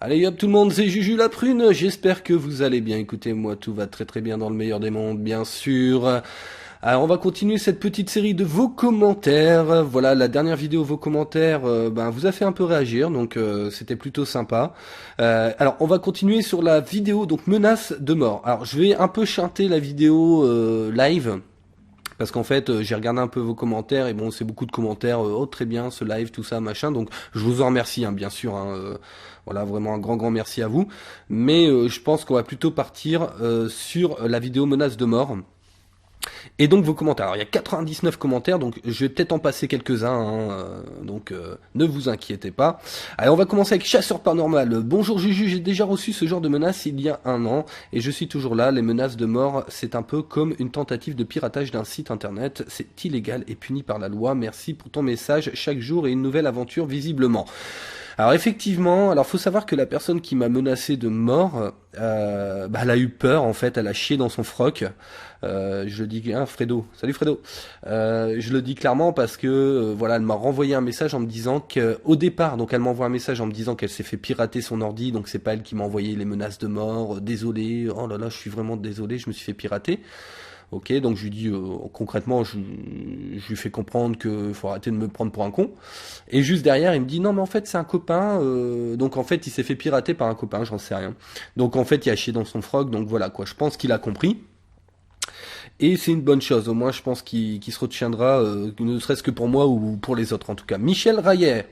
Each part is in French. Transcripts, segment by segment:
Allez hop tout le monde, c'est Juju la prune, j'espère que vous allez bien. Écoutez, moi tout va très très bien dans le meilleur des mondes, bien sûr. Alors on va continuer cette petite série de vos commentaires. Voilà, la dernière vidéo vos commentaires vous a fait un peu réagir, donc c'était plutôt sympa. Alors on va continuer sur la vidéo, donc menace de mort. Alors je vais un peu chanter la vidéo live. Parce qu'en fait, j'ai regardé un peu vos commentaires et bon, c'est beaucoup de commentaires. Oh, très bien, ce live, tout ça, machin. Donc, je vous en remercie, hein, bien sûr. Voilà, vraiment un grand merci à vous. Mais je pense qu'on va plutôt partir sur la vidéo menace de mort. Et donc vos commentaires. Alors il y a 99 commentaires, donc je vais peut-être en passer quelques-uns, ne vous inquiétez pas. Allez, on va commencer avec Chasseur Paranormal. Bonjour Juju, j'ai déjà reçu ce genre de menace il y a un an, et je suis toujours là. Les menaces de mort, c'est un peu comme une tentative de piratage d'un site internet. C'est illégal et puni par la loi. Merci pour ton message. Chaque jour est une nouvelle aventure visiblement. Alors effectivement, faut savoir que la personne qui m'a menacé de mort, elle a eu peur en fait, elle a chié dans son froc. Je le dis, hein, Fredo, salut Fredo. Je le dis clairement parce que voilà, elle m'a renvoyé un message en me disant qu'au départ, donc elle m'envoie un message en me disant qu'elle s'est fait pirater son ordi, donc c'est pas elle qui m'a envoyé les menaces de mort. Désolé, oh là là, je suis vraiment désolé, je me suis fait pirater. Ok, donc je lui dis concrètement, je lui fais comprendre que faut arrêter de me prendre pour un con. Et juste derrière, il me dit non mais en fait c'est un copain, donc en fait il s'est fait pirater par un copain, j'en sais rien. Donc en fait il a chié dans son froc, donc voilà quoi. Je pense qu'il a compris. Et c'est une bonne chose, au moins je pense qu'il se retiendra, ne serait-ce que pour moi ou pour les autres en tout cas. Michel Rayer.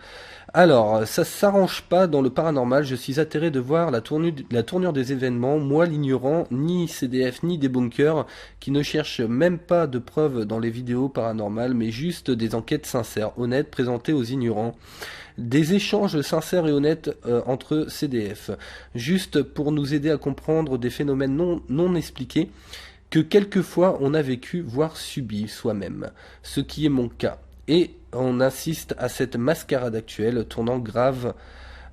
Alors, ça s'arrange pas dans le paranormal, je suis atterré de voir la tournure des événements, moi l'ignorant, ni CDF ni des bunkers, qui ne cherchent même pas de preuves dans les vidéos paranormales, mais juste des enquêtes sincères, honnêtes, présentées aux ignorants. Des échanges sincères et honnêtes entre CDF, juste pour nous aider à comprendre des phénomènes non expliqués, que quelquefois on a vécu, voire subi soi-même, ce qui est mon cas. Et on assiste à cette mascarade actuelle, tournant grave.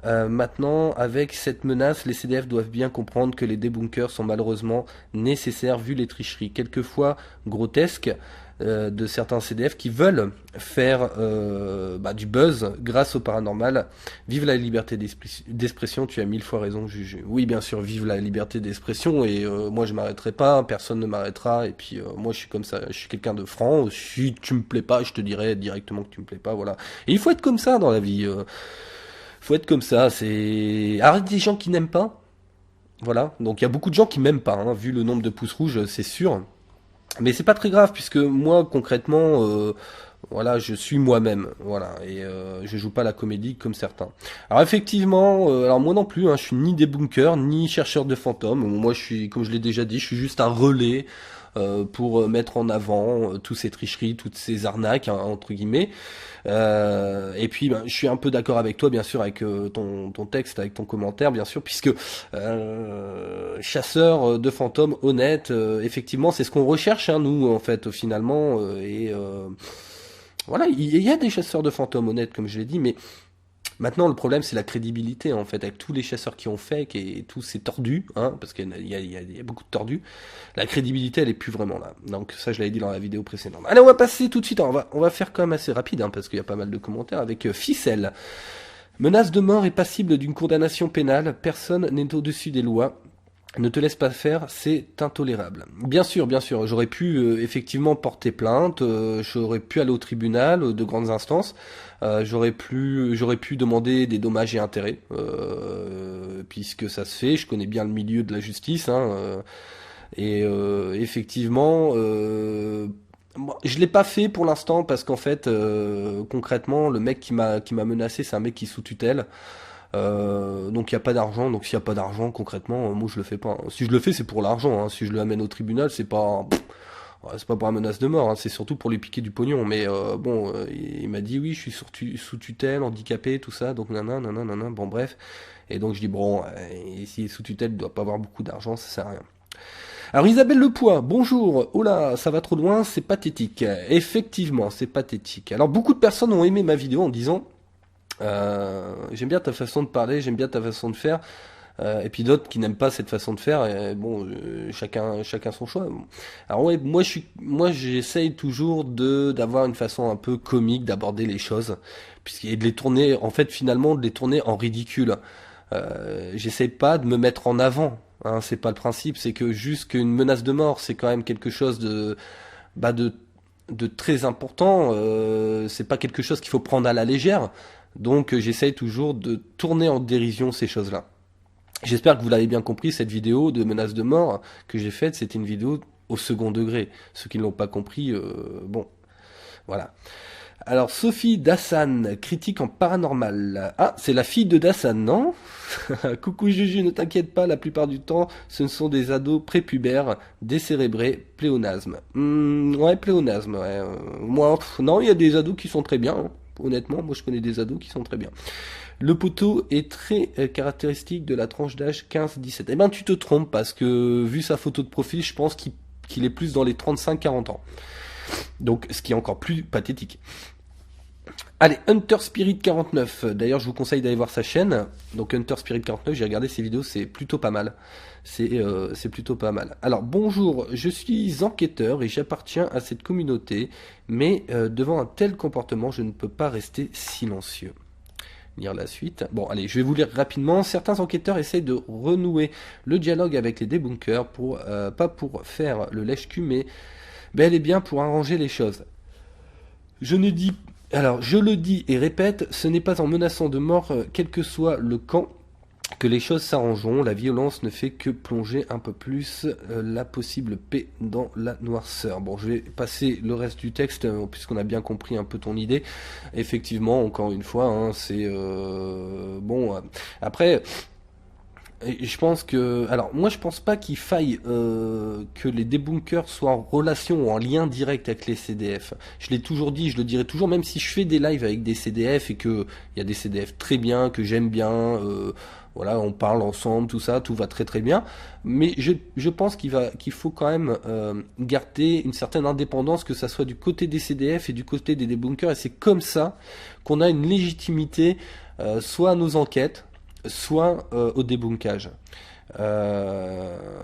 Maintenant, avec cette menace, les CDF doivent bien comprendre que les débunkers sont malheureusement nécessaires vu les tricheries, quelquefois grotesques, de certains CDF qui veulent faire du buzz grâce au paranormal. Vive la liberté d'expression, tu as 1000 fois raison, Juju. Oui, bien sûr, vive la liberté d'expression, et moi je m'arrêterai pas, personne ne m'arrêtera, et puis moi je suis comme ça, je suis quelqu'un de franc. Si tu me plais pas, je te dirai directement que tu me plais pas, voilà. Et il faut être comme ça dans la vie. Faut être comme ça, c'est... Arrête des gens qui n'aiment pas. Voilà, donc il y a beaucoup de gens qui m'aiment pas, hein, vu le nombre de pouces rouges, c'est sûr. Mais c'est pas très grave, puisque moi, concrètement, voilà, je suis moi-même, voilà, et je joue pas la comédie comme certains. Alors effectivement, alors moi non plus, hein, je suis ni débunker, ni chercheur de fantômes. Moi, je suis, comme je l'ai déjà dit, je suis juste un relais pour mettre en avant toutes ces tricheries, toutes ces arnaques, hein, entre guillemets. Et puis, je suis un peu d'accord avec toi, bien sûr, avec ton texte, avec ton commentaire, bien sûr, puisque chasseur de fantômes honnête, effectivement, c'est ce qu'on recherche, hein, nous, en fait, finalement. Voilà, il y a des chasseurs de fantômes honnêtes, comme je l'ai dit, mais maintenant, le problème, c'est la crédibilité, en fait, avec tous les chasseurs qui ont fait, et tous ces tordus, hein, parce qu'il y a beaucoup de tordus, la crédibilité, elle est plus vraiment là. Donc ça, je l'avais dit dans la vidéo précédente. Allez, on va passer tout de suite, on va faire quand même assez rapide, hein, parce qu'il y a pas mal de commentaires, avec Ficelle. Menace de mort est passible d'une condamnation pénale, personne n'est au-dessus des lois. Ne te laisse pas faire, c'est intolérable. Bien sûr, j'aurais pu effectivement porter plainte, j'aurais pu aller au tribunal de grandes instances, j'aurais pu demander des dommages et intérêts, puisque ça se fait, je connais bien le milieu de la justice, hein, effectivement, moi, je l'ai pas fait pour l'instant parce qu'en fait, concrètement, le mec qui m'a menacé, c'est un mec qui est sous tutelle. Donc il n'y a pas d'argent, donc s'il n'y a pas d'argent concrètement, moi je le fais pas, hein. Si je le fais c'est pour l'argent, hein. Si je le amène au tribunal c'est pas pour une menace de mort, hein. C'est surtout pour lui piquer du pognon. Mais il m'a dit oui je suis sous tutelle, handicapé, tout ça, donc nanana, bon bref. Et donc je dis bon, s'il est sous tutelle il doit pas avoir beaucoup d'argent, ça sert à rien. Alors Isabelle Lepoix, bonjour, oh là, ça va trop loin, c'est pathétique. Effectivement, c'est pathétique. Alors beaucoup de personnes ont aimé ma vidéo en disant j'aime bien ta façon de parler, j'aime bien ta façon de faire, et puis d'autres qui n'aiment pas cette façon de faire, et bon, chacun son choix. Alors ouais, moi j'essaye toujours d'avoir une façon un peu comique d'aborder les choses, et de les tourner, en fait finalement de les tourner en ridicule. J'essaie pas de me mettre en avant. Hein, c'est pas le principe. C'est que juste qu'une menace de mort, c'est quand même quelque chose bah de très important. C'est pas quelque chose qu'il faut prendre à la légère. Donc j'essaye toujours de tourner en dérision ces choses-là. J'espère que vous l'avez bien compris, cette vidéo de menace de mort que j'ai faite, c'était une vidéo au second degré. Ceux qui ne l'ont pas compris, bon, voilà. Alors, Sophie Dassan, critique en paranormal. Ah, c'est la fille de Dassan, non? Coucou Juju, ne t'inquiète pas, la plupart du temps, ce sont des ados prépubères, décérébrés, pléonasme. Ouais, pléonasme, ouais. Moi, non, il y a des ados qui sont très bien, hein. Honnêtement, moi je connais des ados qui sont très bien. Le poteau est très caractéristique de la tranche d'âge 15-17. Eh ben, tu te trompes, parce que, vu sa photo de profil, je pense qu'il est plus dans les 35-40 ans. Donc, ce qui est encore plus pathétique. Allez, Hunter Spirit 49. D'ailleurs, je vous conseille d'aller voir sa chaîne. Donc, Hunter Spirit 49, j'ai regardé ses vidéos, c'est plutôt pas mal. C'est plutôt pas mal. Alors, bonjour, je suis enquêteur et j'appartiens à cette communauté. Mais devant un tel comportement, je ne peux pas rester silencieux. Lire la suite. Bon, allez, je vais vous lire rapidement. Certains enquêteurs essayent de renouer le dialogue avec les débunkers, pas pour faire le lèche-cul, mais bel et bien pour arranger les choses. Je le dis et répète, ce n'est pas en menaçant de mort, quel que soit le camp, que les choses s'arrangeront. La violence ne fait que plonger un peu plus la possible paix dans la noirceur. Bon, je vais passer le reste du texte, puisqu'on a bien compris un peu ton idée. Effectivement, encore une fois, hein, c'est... bon, après... Et je pense que, alors moi je pense pas qu'il faille que les débunkers soient en relation ou en lien direct avec les CDF. Je l'ai toujours dit, je le dirai toujours, même si je fais des lives avec des CDF et que il y a des CDF très bien, que j'aime bien, voilà, on parle ensemble, tout ça, tout va très très bien. Mais je pense qu'il faut quand même garder une certaine indépendance, que ça soit du côté des CDF et du côté des débunkers, et c'est comme ça qu'on a une légitimité, soit à nos enquêtes, soit au débunkage.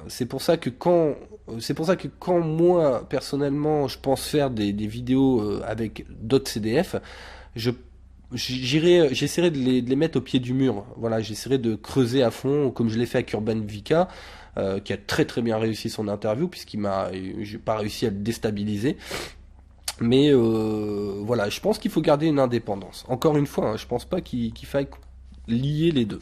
C'est pour ça que quand moi personnellement je pense faire des vidéos avec d'autres CDF, j'essaierai de les mettre au pied du mur. Voilà, j'essaierai de creuser à fond, comme je l'ai fait avec Urban Vika, qui a très très bien réussi son interview, j'ai pas réussi à le déstabiliser. Mais voilà, je pense qu'il faut garder une indépendance. Encore une fois, hein, je pense pas qu'il faille lier les deux.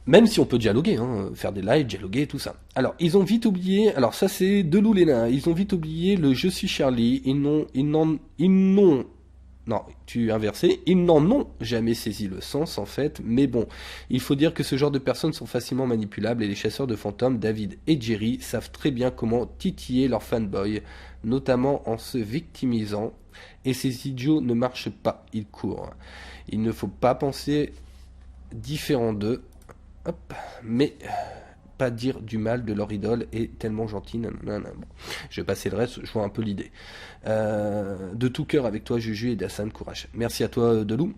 Même si on peut dialoguer, hein, faire des lives, dialoguer, tout ça. Alors, ils ont vite oublié, alors ça c'est Deloulena, ils ont vite oublié le je suis Charlie, ils n'en ont jamais saisi le sens en fait, mais bon, il faut dire que ce genre de personnes sont facilement manipulables et les chasseurs de fantômes, David et Jerry, savent très bien comment titiller leurs fanboys, notamment en se victimisant, et ces idiots ne marchent pas, ils courent. Il ne faut pas penser différent d'eux, hop, mais pas dire du mal de leur idole est tellement gentil. Nanana. Bon, je vais passer le reste, je vois un peu l'idée. De tout cœur avec toi, Juju et Dassan, courage. Merci à toi, Delou.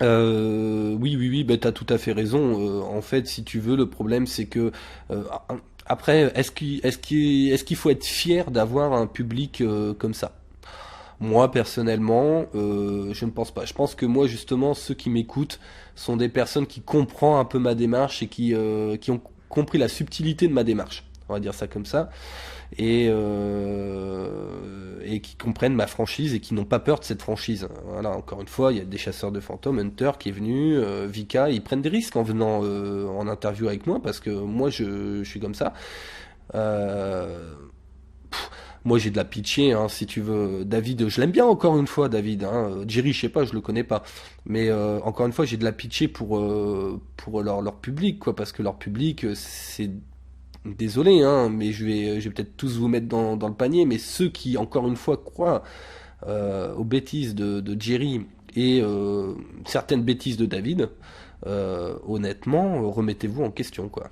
Oui, bah, t'as tout à fait raison. En fait, si tu veux, le problème c'est que après, est-ce qu'il faut être fier d'avoir un public comme ça? Moi, personnellement, je ne pense pas. Je pense que moi, justement, ceux qui m'écoutent sont des personnes qui comprennent un peu ma démarche et qui ont compris la subtilité de ma démarche. On va dire ça comme ça. Et qui comprennent ma franchise et qui n'ont pas peur de cette franchise. Voilà, encore une fois, il y a des chasseurs de fantômes, Hunter qui est venu, Vika, ils prennent des risques en venant en interview avec moi parce que moi, je suis comme ça. Moi j'ai de la pitié, hein, si tu veux. David, je l'aime bien encore une fois, David. Hein. Jerry, je sais pas, je le connais pas. Mais encore une fois, j'ai de la pitié pour leur public, quoi, parce que leur public, c'est désolé, hein, mais je vais peut-être tous vous mettre dans le panier. Mais ceux qui, encore une fois, croient aux bêtises de Jerry et certaines bêtises de David, honnêtement, remettez-vous en question, quoi.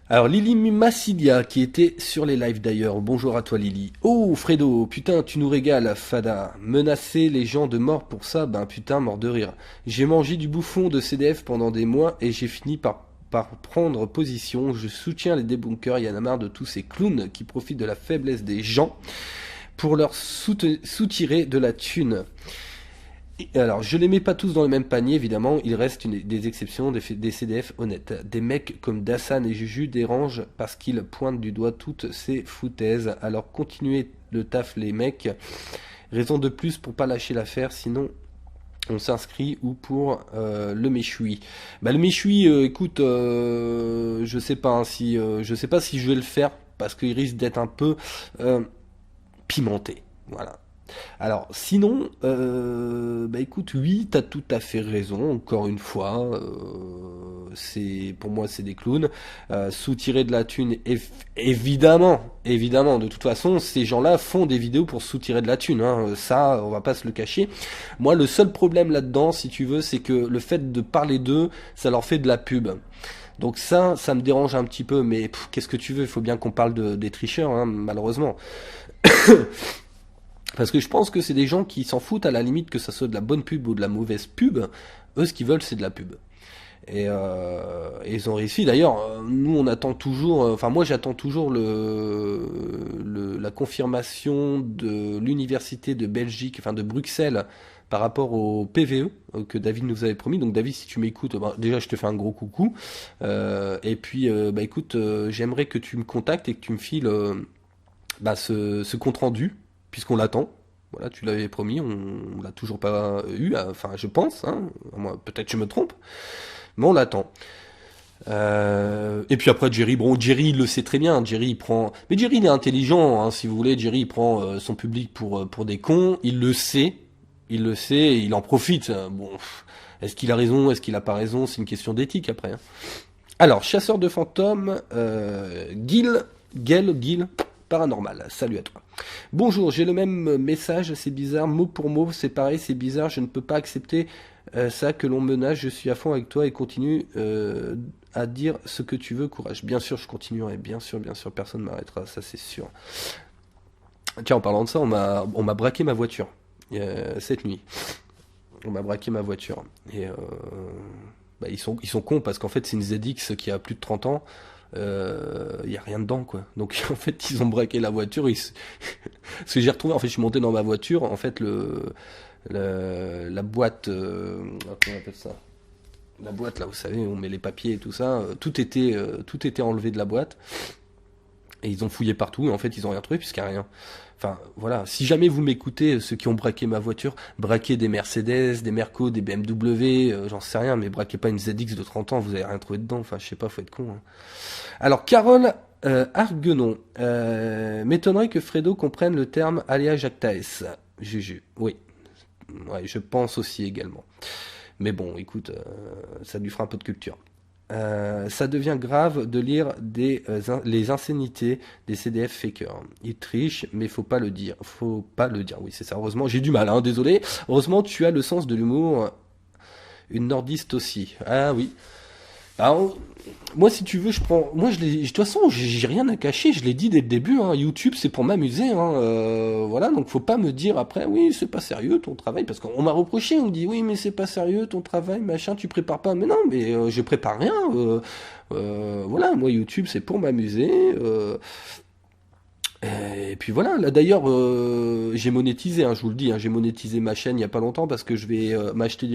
Alors Lily Massilia qui était sur les lives d'ailleurs, bonjour à toi Lily. Oh Fredo, putain tu nous régales Fada, menacer les gens de mort pour ça, ben putain mort de rire. J'ai mangé du bouffon de CDF pendant des mois et j'ai fini par prendre position, je soutiens les débunkers, il y en a marre de tous ces clowns qui profitent de la faiblesse des gens pour leur soutirer de la thune. Alors, je les mets pas tous dans le même panier, évidemment. Il reste des exceptions, des CDF honnêtes. Des mecs comme Dassan et Juju dérangent parce qu'ils pointent du doigt toutes ces foutaises. Alors, continuez le taf, les mecs. Raison de plus pour pas lâcher l'affaire, sinon on s'inscrit ou pour le méchoui. Bah, le méchoui, écoute, je sais pas hein, si je sais pas si je vais le faire parce qu'il risque d'être un peu pimenté. Voilà. Alors, sinon, bah écoute, oui, t'as tout à fait raison, encore une fois, pour moi, c'est des clowns. Soutirer de la thune, évidemment, évidemment, de toute façon, ces gens-là font des vidéos pour soutirer de la thune, hein, ça, on va pas se le cacher. Moi, le seul problème là-dedans, si tu veux, c'est que le fait de parler d'eux, ça leur fait de la pub. Donc ça me dérange un petit peu, mais qu'est-ce que tu veux, il faut bien qu'on parle des tricheurs, hein, malheureusement. Parce que je pense que c'est des gens qui s'en foutent à la limite que ça soit de la bonne pub ou de la mauvaise pub. Eux, ce qu'ils veulent, c'est de la pub. Et ils ont réussi. D'ailleurs, nous, on attend toujours. Enfin, moi, j'attends toujours la confirmation de l'université de Belgique, enfin de Bruxelles, par rapport au PVE que David nous avait promis. Donc, David, si tu m'écoutes, bah, déjà, je te fais un gros coucou. Et puis, bah, écoute, j'aimerais que tu me contactes et que tu me files bah, ce compte rendu puisqu'on l'attend. Voilà, tu l'avais promis, on l'a toujours pas eu, enfin je pense, hein, moi peut-être je me trompe, mais on l'attend. Et puis après Jerry, bon Jerry il le sait très bien, Jerry il prend, mais Jerry il est intelligent, hein, si vous voulez, Jerry il prend son public pour des cons, il le sait, et il en profite. Bon, est-ce qu'il a raison, est-ce qu'il a pas raison, c'est une question d'éthique après. Hein. Alors chasseur de fantômes, Gil, paranormal, salut à toi. Bonjour, j'ai le même message, c'est bizarre, mot pour mot, c'est pareil, c'est bizarre, je ne peux pas accepter ça que l'on menace, je suis à fond avec toi et continue à dire ce que tu veux, courage. Bien sûr, je continuerai, bien sûr, personne ne m'arrêtera, ça c'est sûr. Tiens, en parlant de ça, on m'a braqué ma voiture cette nuit. On m'a braqué ma voiture. Et bah, ils sont cons parce qu'en fait c'est une ZX qui a plus de 30 ans. Y a rien dedans quoi. Donc en fait ils ont braqué la voiture. Ce que j'ai retrouvé, en fait je suis monté dans ma voiture. En fait la boîte, comment on appelle ça? La boîte là, vous savez, on met les papiers et tout ça. Tout était enlevé de la boîte. Et ils ont fouillé partout et en fait ils ont rien trouvé puisqu'il n'y a rien. Enfin voilà, si jamais vous m'écoutez, ceux qui ont braqué ma voiture, braquez des Mercedes, des Merco, des BMW, j'en sais rien, mais braquez pas une ZX de 30 ans, vous avez rien trouvé dedans, enfin je sais pas, faut être con. Hein. Alors Carole Arguenon, m'étonnerait que Fredo comprenne le terme aléa jactaes. Juju, oui. Ouais, je pense aussi également. Mais bon, écoute, ça lui fera un peu de culture. Ça devient grave de lire les insanités des CDF fakers. Ils trichent, mais faut pas le dire. Faut pas le dire. Oui, c'est ça. Heureusement, j'ai du mal, hein, désolé. Heureusement, tu as le sens de l'humour. Une nordiste aussi. Ah oui. Alors, moi, si tu veux, de toute façon, j'ai rien à cacher. Je l'ai dit dès le début. Hein, YouTube, c'est pour m'amuser. Hein, voilà, donc faut pas me dire après, oui, c'est pas sérieux ton travail, parce qu'on m'a reproché. On me dit, oui, mais c'est pas sérieux ton travail, machin, tu prépares pas. Mais non, mais je prépare rien. Voilà, moi, YouTube, c'est pour m'amuser. Et puis voilà, là d'ailleurs j'ai monétisé, hein, je vous le dis, hein, j'ai monétisé ma chaîne il y a pas longtemps parce que je vais m'acheter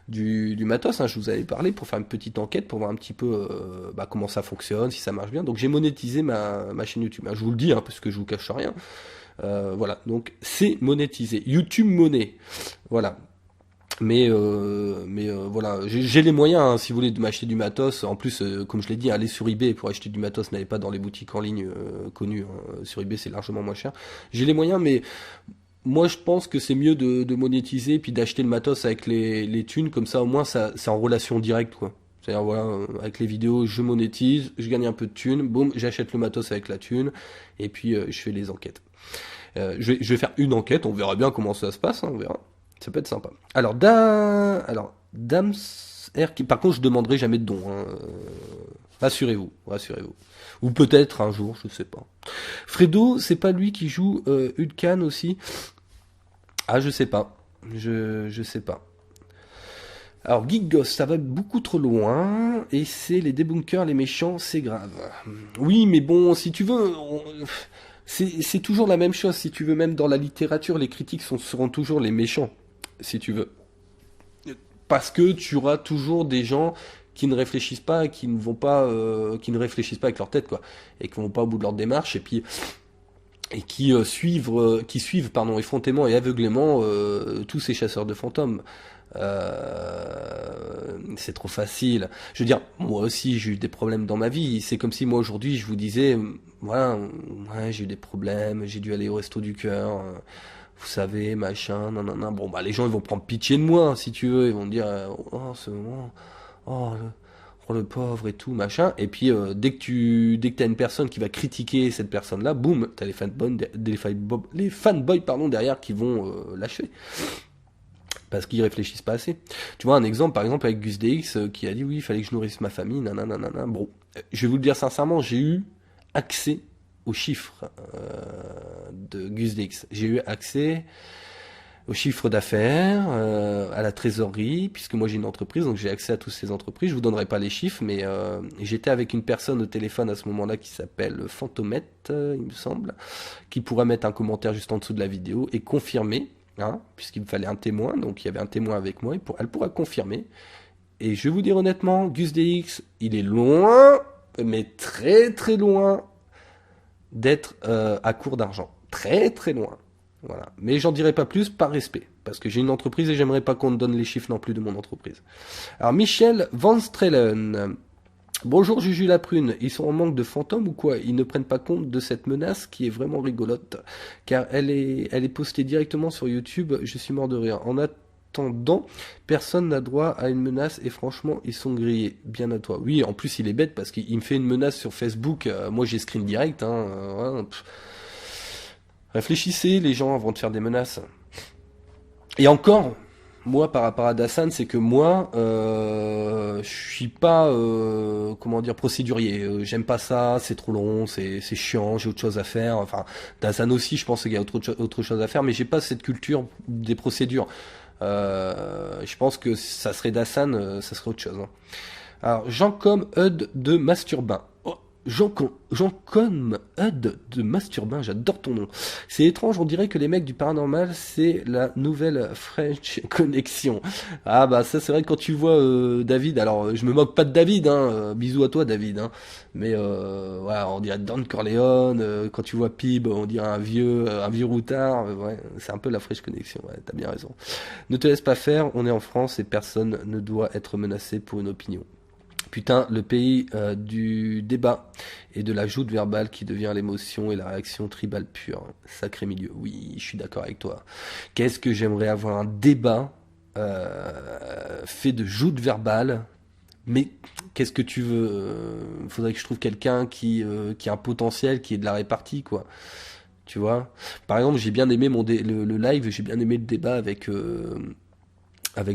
du matos, hein, je vous avais parlé pour faire une petite enquête pour voir un petit peu bah, comment ça fonctionne, si ça marche bien. Donc j'ai monétisé ma chaîne YouTube, hein, je vous le dis, hein, parce que je vous cache rien. Voilà, donc c'est monétisé, YouTube monnaie, voilà. Mais voilà, j'ai les moyens, hein, si vous voulez, de m'acheter du matos. En plus, comme je l'ai dit, aller sur eBay pour acheter du matos n'allez pas dans les boutiques en ligne connues. Hein. Sur eBay, c'est largement moins cher. J'ai les moyens, mais moi, je pense que c'est mieux de monétiser puis d'acheter le matos avec les thunes. Comme ça, au moins, c'est en relation directe, quoi. C'est-à-dire, voilà, avec les vidéos, je monétise, je gagne un peu de thunes, boum, j'achète le matos avec la thune, et puis je fais les enquêtes. Je vais faire une enquête, on verra bien comment ça se passe, hein, on verra. Ça peut être sympa. Alors, Dams R, par contre, je demanderai jamais de dons. Hein. Rassurez-vous. Ou peut-être un jour, je sais pas. Fredo, c'est pas lui qui joue Hulkan aussi? Ah, je sais pas. Je sais pas. Alors, Geek Ghost, ça va beaucoup trop loin, et c'est les débunkers, les méchants, c'est grave. Oui, mais bon, si tu veux... C'est toujours la même chose, si tu veux, même dans la littérature, les critiques seront toujours les méchants, si tu veux. parce que tu auras toujours des gens qui ne réfléchissent pas, qui ne vont pas, qui ne réfléchissent pas avec leur tête, quoi, et qui vont pas au bout de leur démarche, et puis qui suivent pardon effrontément et aveuglément tous ces chasseurs de fantômes. C'est trop facile. Je veux dire, moi aussi j'ai eu des problèmes dans ma vie. C'est comme si moi aujourd'hui je vous disais, voilà, ouais, j'ai eu des problèmes, j'ai dû aller au resto du cœur. Vous savez, machin, nanana. Bon, bah, les gens, ils vont prendre pitié de moi, si tu veux. Ils vont me dire, oh, ce moment, oh, le pauvre et tout, machin. Et puis, dès que t'as une personne qui va critiquer cette personne-là, boum, t'as les fanboys, pardon, derrière qui vont lâcher. Parce qu'ils réfléchissent pas assez. Tu vois, un exemple, par exemple, avec Gus DX, qui a dit, oui, il fallait que je nourrisse ma famille, nanana, nanana. Bon, je vais vous le dire sincèrement, j'ai eu accès aux chiffres de Gus DX. J'ai eu accès au chiffre d'affaires, à la trésorerie, puisque moi j'ai une entreprise, donc j'ai accès à toutes ces entreprises. Je vous donnerai pas les chiffres, mais j'étais avec une personne au téléphone à ce moment-là qui s'appelle Fantomette, il me semble, qui pourra mettre un commentaire juste en dessous de la vidéo et confirmer, hein, puisqu'il me fallait un témoin, donc il y avait un témoin avec moi, elle pourra confirmer. Et je vais vous dire honnêtement, Gus DX, il est loin, mais très très loin d'être à court d'argent. Très très loin. Voilà. Mais j'en dirai pas plus par respect. Parce que j'ai une entreprise et j'aimerais pas qu'on me donne les chiffres non plus de mon entreprise. Alors Michel Van Strelen. Bonjour Juju la prune. Ils sont en manque de fantômes ou quoi? Ils ne prennent pas compte de cette menace qui est vraiment rigolote. Car elle est postée directement sur YouTube. Je suis mort de rire. En attendant, personne n'a droit à une menace et franchement, ils sont grillés. Bien à toi. Oui, en plus, il est bête parce qu'il me fait une menace sur Facebook. Moi, j'ai screen direct. Hein, réfléchissez, les gens, avant de faire des menaces. Et encore, moi, par rapport à Dassan, c'est que moi, je suis pas, comment dire, procédurier. J'aime pas ça, c'est trop long, c'est chiant, j'ai autre chose à faire. Enfin, Dassan aussi, je pense qu'il y a autre chose à faire, mais j'ai pas cette culture des procédures. Je pense que ça serait Dassan, ça serait autre chose. Hein. Alors, Jean-Com Hud de Masturbin. Oh, Jean-Com Hud de Masturbin, j'adore ton nom. C'est étrange, on dirait que les mecs du paranormal, c'est la nouvelle French Connection. Ah bah ça c'est vrai que quand tu vois David, alors je me moque pas de David, hein, bisous à toi David, hein, mais voilà, on dirait Don Corleone, quand tu vois Pib, on dirait un vieux routard, ouais, c'est un peu la French Connection, ouais, t'as bien raison. Ne te laisse pas faire, on est en France et personne ne doit être menacé pour une opinion. Putain, le pays du débat et de la joute verbale qui devient l'émotion et la réaction tribale pure. Sacré milieu. Oui, je suis d'accord avec toi. Qu'est-ce que j'aimerais avoir un débat fait de joute verbale. Mais qu'est-ce que tu veux? Faudrait que je trouve quelqu'un qui a un potentiel, qui est de la répartie, quoi. Tu vois? Par exemple, j'ai bien aimé le live, j'ai bien aimé le débat avec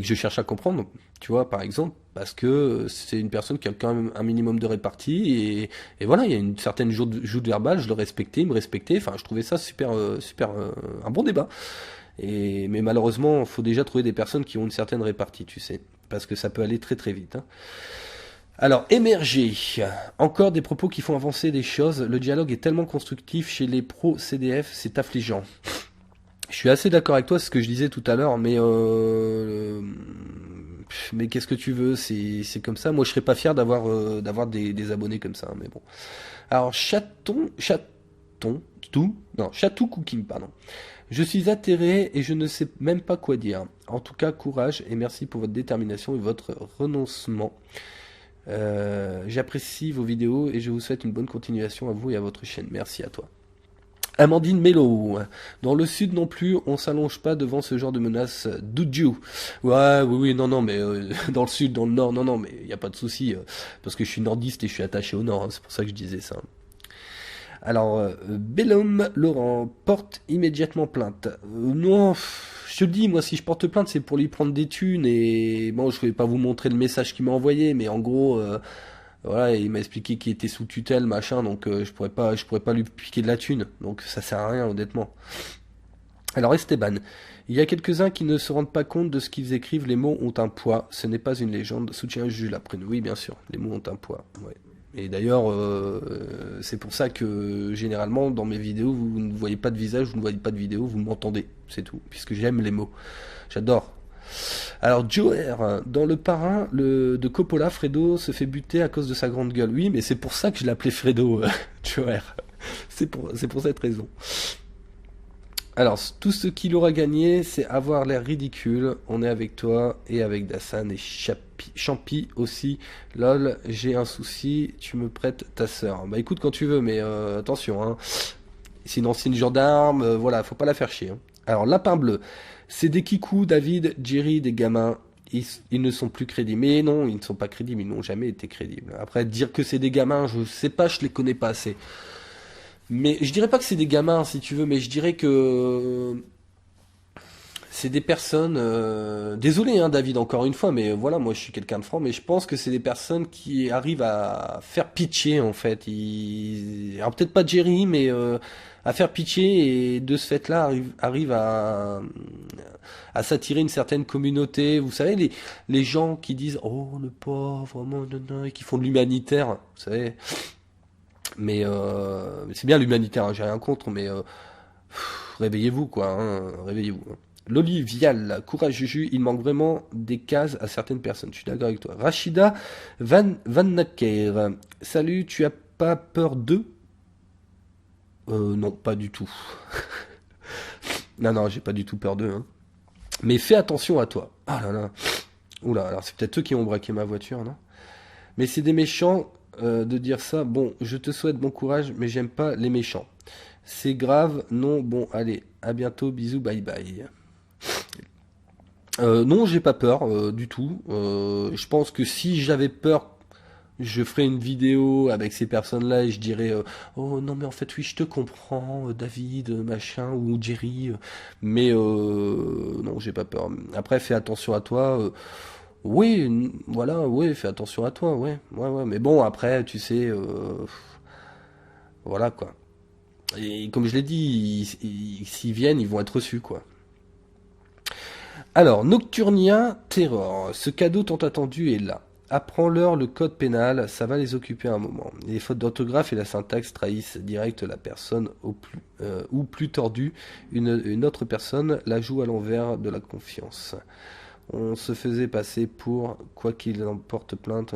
Je cherche à comprendre, tu vois, par exemple, parce que c'est une personne qui a quand même un minimum de répartie, et voilà, il y a une certaine joute verbale, je le respectais, il me respectait, enfin, je trouvais ça super, un bon débat. Mais malheureusement, il faut déjà trouver des personnes qui ont une certaine répartie, tu sais, parce que ça peut aller très très vite. Hein. Alors, émerger. Encore des propos qui font avancer des choses. Le dialogue est tellement constructif chez les pros CDF, c'est affligeant. Je suis assez d'accord avec toi, c'est ce que je disais tout à l'heure, mais qu'est-ce que tu veux, c'est comme ça. Moi, je serais pas fier d'avoir des abonnés comme ça, mais bon. Alors, Chatou Cooking, pardon. Je suis atterré et je ne sais même pas quoi dire. En tout cas, courage et merci pour votre détermination et votre renoncement. J'apprécie vos vidéos et je vous souhaite une bonne continuation à vous et à votre chaîne. Merci à toi. Amandine Mello. Dans le sud non plus, on s'allonge pas devant ce genre de menaces. Doudjou. Ouais, oui, non, mais dans le sud, dans le nord, non, mais il n'y a pas de souci, parce que je suis nordiste et je suis attaché au nord, hein, c'est pour ça que je disais ça. Alors, Bellhomme Laurent porte immédiatement plainte. Non, je te le dis, moi, si je porte plainte, c'est pour lui prendre des thunes, et bon, je vais pas vous montrer le message qu'il m'a envoyé, mais en gros... voilà, il m'a expliqué qu'il était sous tutelle, machin, donc je pourrais pas lui piquer de la thune, donc ça sert à rien, honnêtement. Alors Esteban, il y a quelques-uns qui ne se rendent pas compte de ce qu'ils écrivent, les mots ont un poids, ce n'est pas une légende, soutien Jules Laprune. Oui, bien sûr, les mots ont un poids, ouais. Et d'ailleurs, c'est pour ça que généralement dans mes vidéos, vous ne voyez pas de visage, vous ne voyez pas de vidéo, vous m'entendez, c'est tout, puisque j'aime les mots, j'adore. Alors, Joer, dans Le Parrain de Coppola, Fredo se fait buter à cause de sa grande gueule. Oui, mais c'est pour ça que je l'appelais Fredo, Joer. C'est pour cette raison. Alors, tout ce qu'il aura gagné, c'est avoir l'air ridicule. On est avec toi et avec Dassan et Champi aussi. Lol, j'ai un souci, tu me prêtes ta sœur. Bah écoute quand tu veux, mais attention, hein. Sinon c'est une gendarme, voilà, faut pas la faire chier, hein. Alors, Lapin Bleu, c'est des kikous, David, Jerry, des gamins. Ils ne sont plus crédibles. Mais non, ils ne sont pas crédibles, ils n'ont jamais été crédibles. Après, dire que c'est des gamins, je sais pas, je les connais pas assez. Mais je dirais pas que c'est des gamins, si tu veux, mais je dirais que c'est des personnes. Désolé, hein, David, encore une fois, mais voilà, moi je suis quelqu'un de franc, mais je pense que c'est des personnes qui arrivent à faire pitié, en fait. Alors peut-être pas Jerry, mais à faire pitié et de ce fait-là arrive à s'attirer une certaine communauté. Vous savez, les gens qui disent oh le pauvre, et qui font de l'humanitaire, vous savez. Mais c'est bien l'humanitaire, hein, j'ai rien contre, mais réveillez-vous quoi, hein, réveillez-vous, hein. L'Olivial, courage Juju, il manque vraiment des cases à certaines personnes, je suis d'accord avec toi. Rachida Van Nacker, salut, tu as pas peur d'eux? Non, pas du tout. Non, non, j'ai pas du tout peur d'eux, hein. Mais fais attention à toi. Ah là là. Oula, alors c'est peut-être eux qui ont braqué ma voiture, non? Mais c'est des méchants de dire ça. Bon, je te souhaite bon courage, mais j'aime pas les méchants. C'est grave, non, bon, allez, à bientôt, bisous, bye bye. Non, j'ai pas peur du tout. Je pense que si j'avais peur, je ferais une vidéo avec ces personnes-là et je dirais oh non mais en fait oui je te comprends David machin ou Jerry mais non j'ai pas peur. Après fais attention à toi. Oui voilà oui fais attention à toi ouais ouais ouais mais bon après tu sais voilà quoi. Et comme je l'ai dit s'ils viennent ils vont être reçus quoi. Alors, Nocturnia Terror, ce cadeau tant attendu est là. Apprends-leur le code pénal, ça va les occuper un moment. Les fautes d'orthographe et la syntaxe trahissent direct la personne ou plus tordue. Une autre personne la joue à l'envers de la confiance. On se faisait passer pour quoi qu'il en porte plainte.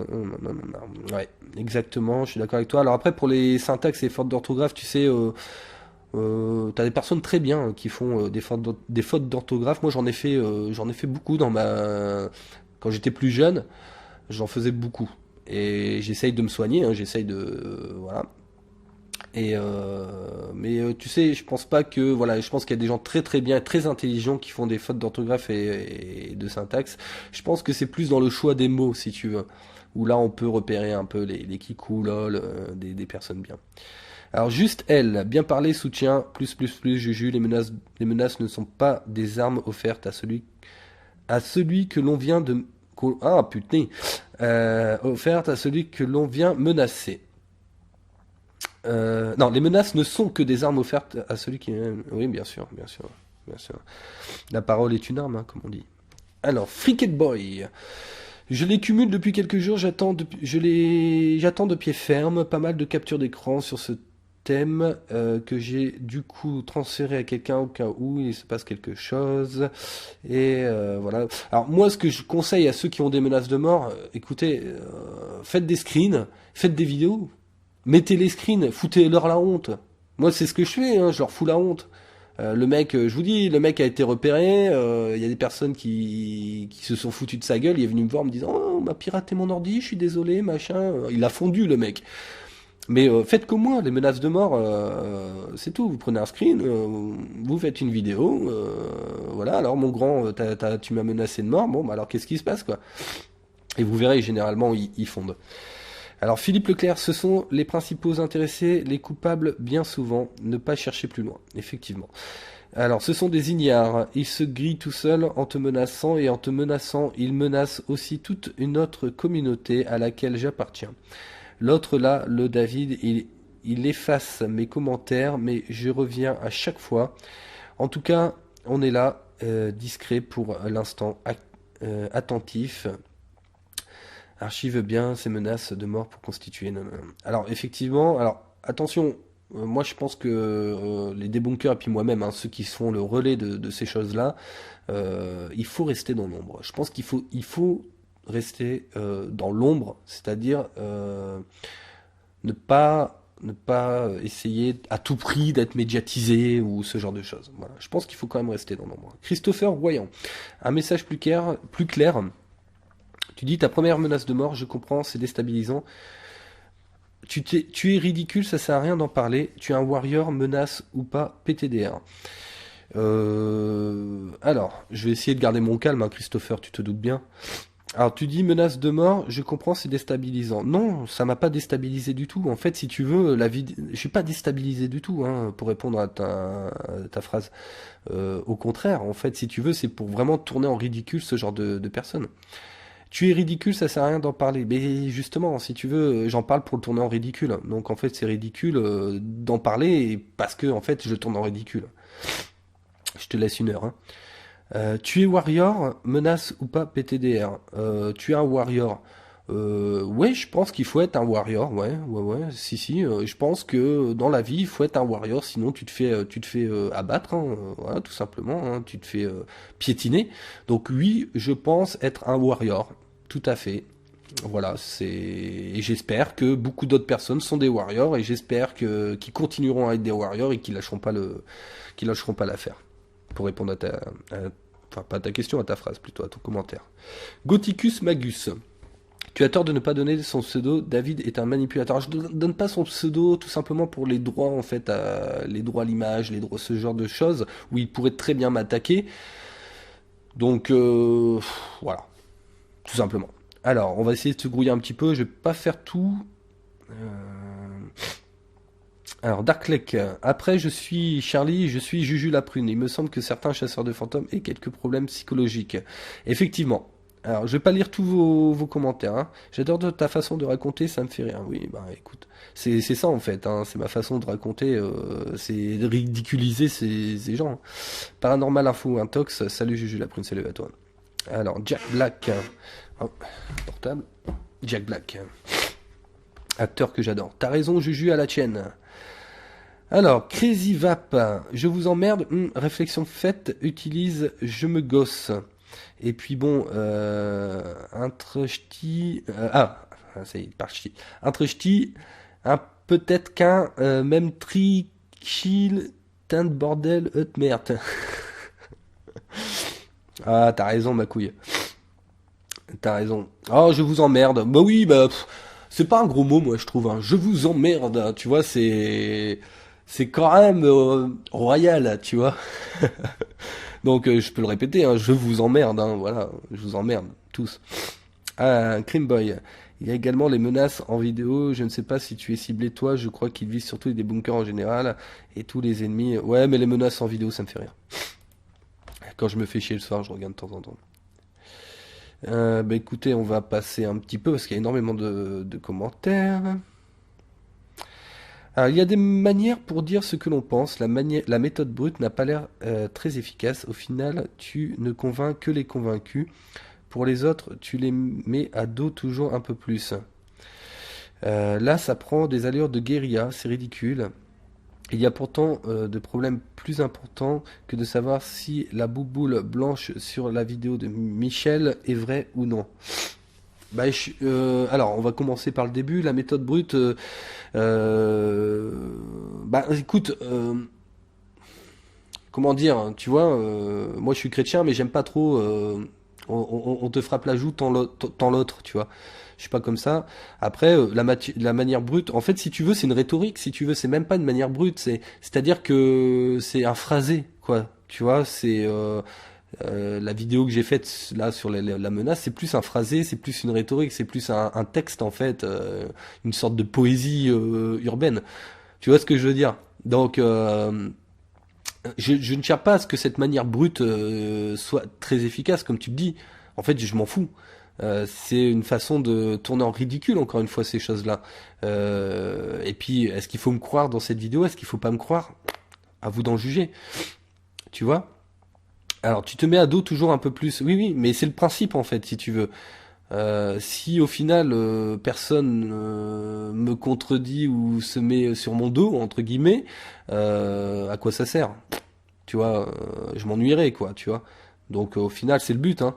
Ouais, exactement, je suis d'accord avec toi. Alors après, pour les syntaxes et fautes d'orthographe, tu sais, t'as des personnes très bien qui font des fautes d'orthographe. Moi, j'en ai fait beaucoup quand j'étais plus jeune. J'en faisais beaucoup. Et j'essaye de me soigner, hein, j'essaye de voilà. Mais tu sais, je pense pas que voilà, je pense qu'il y a des gens très très bien, très intelligents qui font des fautes d'orthographe et de syntaxe. Je pense que c'est plus dans le choix des mots, si tu veux, où là on peut repérer un peu les kikous, lol, des personnes bien. Alors juste elle, bien parler, soutien, plus, Juju, les menaces ne sont pas des armes offertes à celui que l'on vient de, ah putain, offertes à celui que l'on vient menacer. Non, les menaces ne sont que des armes offertes à celui qui, oui bien sûr, bien sûr, bien sûr. La parole est une arme, hein, comme on dit. Alors, Freaked Boy. Je les cumule depuis quelques jours, j'attends de pied ferme, pas mal de captures d'écran sur ce thème que j'ai du coup transféré à quelqu'un au cas où il se passe quelque chose. Et voilà. Alors moi, ce que je conseille à ceux qui ont des menaces de mort, écoutez, faites des screens, faites des vidéos, mettez les screens, foutez-leur la honte. Moi, c'est ce que je fais, hein, je leur fous la honte. Le mec, je vous dis, le mec a été repéré. Il y a des personnes qui se sont foutues de sa gueule. Il est venu me voir en me disant, oh, on m'a piraté mon ordi, je suis désolé, machin. Il a fondu le mec. Mais faites comme moi, les menaces de mort, c'est tout. Vous prenez un screen, vous faites une vidéo. Voilà. Alors mon grand, tu m'as menacé de mort. Bon, bah alors qu'est-ce qui se passe quoi? Et vous verrez, généralement, ils fondent. Alors Philippe Leclerc, ce sont les principaux intéressés, les coupables bien souvent, ne pas chercher plus loin, effectivement. Alors ce sont des ignares, ils se grillent tout seuls en te menaçant et en te menaçant, ils menacent aussi toute une autre communauté à laquelle j'appartiens. L'autre là, le David, il efface mes commentaires, mais je reviens à chaque fois. En tout cas, on est là, discret pour l'instant, attentif. Archive bien ces menaces de mort pour constituer. Non, non, non. Alors effectivement, alors attention, Moi, je pense que les débunkers et puis moi-même, hein, ceux qui font le relais de ces choses-là, il faut rester dans l'ombre. Je pense qu'il faut rester dans l'ombre, c'est-à-dire ne pas essayer à tout prix d'être médiatisé ou ce genre de choses. Voilà. Je pense qu'il faut quand même rester dans l'ombre. Christopher Royan, un message plus clair, plus clair. Tu dis ta première menace de mort, je comprends, c'est déstabilisant. Tu es ridicule, ça sert à rien d'en parler. Tu es un warrior, menace ou pas, PTDR. Alors, je vais essayer de garder mon calme, hein, Christopher, tu te doutes bien. Alors, tu dis menace de mort, je comprends, c'est déstabilisant. Non, ça m'a pas déstabilisé du tout. En fait, si tu veux, je suis pas déstabilisé du tout, hein, pour répondre à ta phrase. Au contraire, en fait, si tu veux, c'est pour vraiment tourner en ridicule ce genre de personnes. Tu es ridicule, ça sert à rien d'en parler. Mais justement, si tu veux, j'en parle pour le tourner en ridicule. Donc en fait, c'est ridicule d'en parler parce que en fait, je le tourne en ridicule. Je te laisse une heure. Hein. Tu es warrior, menace ou pas PTDR. Tu es un warrior. Ouais, je pense qu'il faut être un warrior. Ouais, ouais, ouais. Si, si. Je pense que dans la vie, il faut être un warrior. Sinon, tu te fais abattre. Hein, voilà, tout simplement. Hein, tu te fais piétiner. Donc oui, je pense être un warrior. Tout à fait. Voilà, et j'espère que beaucoup d'autres personnes sont des warriors et j'espère qu'ils continueront à être des warriors et qu'ils lâcheront pas l'affaire. Pour répondre enfin pas à ta question, à ta phrase plutôt, à ton commentaire. Gothicus Magus. Tu as tort de ne pas donner son pseudo. David est un manipulateur. Je ne donne pas son pseudo tout simplement pour les droits en fait, les droits à l'image, les droits, ce genre de choses où il pourrait très bien m'attaquer. Donc voilà, tout simplement. Alors, on va essayer de se grouiller un petit peu. Je vais pas faire tout. Alors, Darklek. Après, je suis Charlie, je suis Juju la prune. Il me semble que certains chasseurs de fantômes aient quelques problèmes psychologiques. Effectivement. Alors, je vais pas lire tous vos commentaires. Hein. J'adore ta façon de raconter, ça me fait rire. Oui, bah écoute, c'est ça en fait. Hein. C'est ma façon de raconter, c'est de ridiculiser ces gens. Hein. Paranormal Info Intox. Salut Juju la prune, salut à toi. Alors, Jack Black. Oh, portable. Jack Black. Acteur que j'adore. T'as raison, Juju à la tienne. Alors, Crazy Vap, je vous emmerde, réflexion faite, utilise je me gosse. Et puis bon, ça y est, par ch'ti. Intrechti, peut-être qu'un, même trichil, teint de bordel, merde. Ah, t'as raison, ma couille. T'as raison. Oh, je vous emmerde. Bah oui, c'est pas un gros mot, moi, je trouve. Hein. Je vous emmerde, tu vois, c'est quand même royal, tu vois. Donc, je peux le répéter, hein, je vous emmerde, hein, voilà, je vous emmerde, tous. Crime Boy. Il y a également les menaces en vidéo. Je ne sais pas si tu es ciblé, toi. Je crois qu'ils visent surtout des bunkers en général et tous les ennemis. Ouais, mais les menaces en vidéo, ça me fait rire. Quand je me fais chier le soir, je regarde de temps en temps. Écoutez, on va passer un petit peu parce qu'il y a énormément de commentaires. Alors, il y a des manières pour dire ce que l'on pense. La méthode brute n'a pas l'air très efficace. Au final, tu ne convaincs que les convaincus. Pour les autres, tu les mets à dos toujours un peu plus. Là, ça prend des allures de guérilla. C'est ridicule. Il y a pourtant de problèmes plus importants que de savoir si la bouboule blanche sur la vidéo de Michel est vraie ou non. Alors, on va commencer par le début. La méthode brute. Écoute, comment dire, tu vois, moi je suis chrétien, mais j'aime pas trop. On te frappe la joue tant l'autre, tu vois. Je suis pas comme ça. Après, la manière brute, en fait, si tu veux, c'est une rhétorique. Si tu veux, c'est même pas une manière brute. C'est-à-dire que c'est un phrasé, quoi. Tu vois, la vidéo que j'ai faite là sur la menace, c'est plus un phrasé, c'est plus une rhétorique, c'est plus un texte en fait, une sorte de poésie urbaine. Tu vois ce que je veux dire? Donc, je ne cherche pas à ce que cette manière brute soit très efficace, comme tu me dis. En fait, je m'en fous. C'est une façon de tourner en ridicule, encore une fois, ces choses-là. Et puis, est-ce qu'il faut me croire dans cette vidéo? Est-ce qu'il faut pas me croire? À vous d'en juger. Tu vois? Alors, tu te mets à dos toujours un peu plus. Oui, oui, mais c'est le principe, en fait, si tu veux. Si au final personne me contredit ou se met sur mon dos entre guillemets, à quoi ça sert? Tu vois, je m'ennuierais quoi, tu vois. Donc au final c'est le but, hein.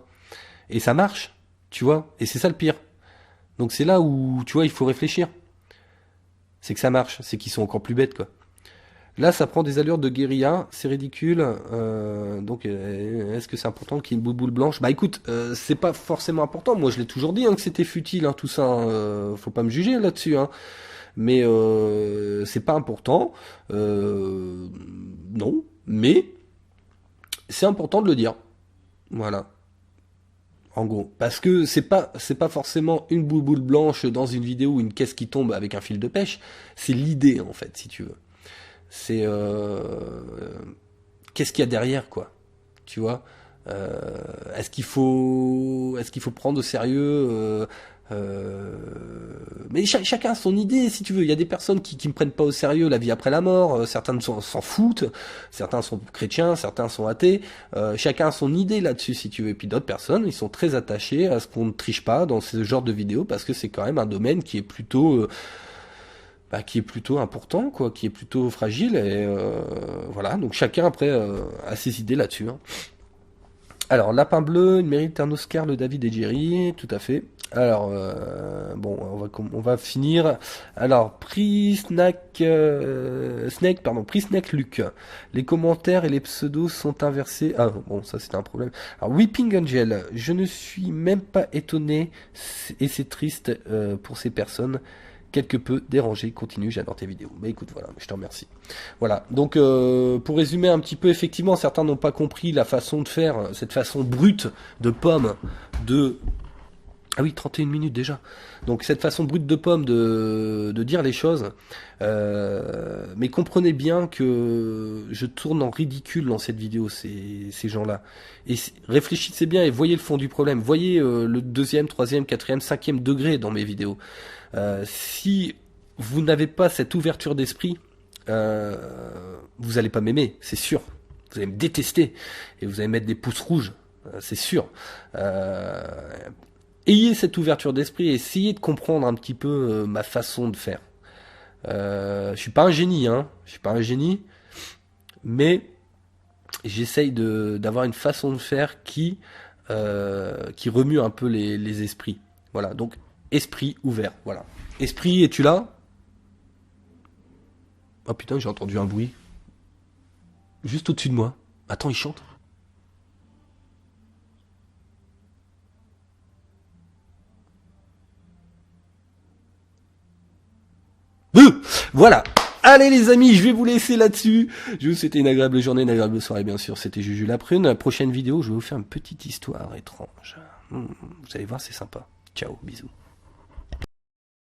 Et ça marche, tu vois. Et c'est ça le pire. Donc c'est là où tu vois il faut réfléchir. C'est que ça marche, c'est qu'ils sont encore plus bêtes quoi. Là, ça prend des allures de guérilla, c'est ridicule. Donc, est-ce que c'est important qu'il y ait une bouboule blanche? Bah écoute, c'est pas forcément important. Moi, je l'ai toujours dit hein, que c'était futile, hein, tout ça. Hein. Faut pas me juger là-dessus. Hein. Mais c'est pas important. Non. Mais c'est important de le dire. Voilà. En gros, parce que c'est pas forcément une bouboule blanche dans une vidéo ou une caisse qui tombe avec un fil de pêche. C'est l'idée en fait, si tu veux. C'est qu'est-ce qu'il y a derrière quoi, tu vois. Est-ce qu'il faut prendre au sérieux mais chacun a son idée si tu veux. Il y a des personnes qui me prennent pas au sérieux la vie après la mort, certains s'en foutent, certains sont chrétiens, certains sont athées, chacun a son idée là-dessus si tu veux. Et puis d'autres personnes ils sont très attachés à ce qu'on ne triche pas dans ce genre de vidéos parce que c'est quand même un domaine qui est plutôt important, quoi, qui est plutôt fragile, et voilà, donc chacun après a ses idées là-dessus. Hein. Alors, Lapin Bleu, il mérite un Oscar, le David et Jerry, tout à fait. Alors, bon, on va finir. Alors, Prix Snack Luc. Les commentaires et les pseudos sont inversés. Ah, bon, ça c'est un problème. Alors, Weeping Angel, je ne suis même pas étonné, et c'est triste pour ces personnes. Quelque peu dérangé, continue, j'adore tes vidéos. Mais écoute, voilà, je te remercie. Voilà, donc pour résumer un petit peu, effectivement, certains n'ont pas compris la façon de faire, cette façon brute de pomme de... Ah oui, 31 minutes déjà. Donc cette façon brute de pomme de dire les choses. Mais comprenez bien que je tourne en ridicule dans cette vidéo, ces gens-là. Et réfléchissez bien et voyez le fond du problème. Voyez le deuxième, troisième, quatrième, cinquième degré dans mes vidéos. Si vous n'avez pas cette ouverture d'esprit, vous allez pas m'aimer, c'est sûr. Vous allez me détester et vous allez mettre des pouces rouges, c'est sûr. Ayez cette ouverture d'esprit et essayez de comprendre un petit peu ma façon de faire. Je suis pas un génie, hein. Je suis pas un génie, mais j'essaye d'avoir une façon de faire qui remue un peu les esprits. Voilà, donc esprit ouvert. Voilà. Esprit, es-tu là? Oh putain, j'ai entendu un bruit. Juste au-dessus de moi. Attends, il chante. Voilà. Allez les amis, je vais vous laisser là-dessus. Je vous souhaite une agréable journée, une agréable soirée bien sûr. C'était Juju la Prune. Prochaine vidéo, je vais vous faire une petite histoire étrange. Vous allez voir, c'est sympa. Ciao, bisous.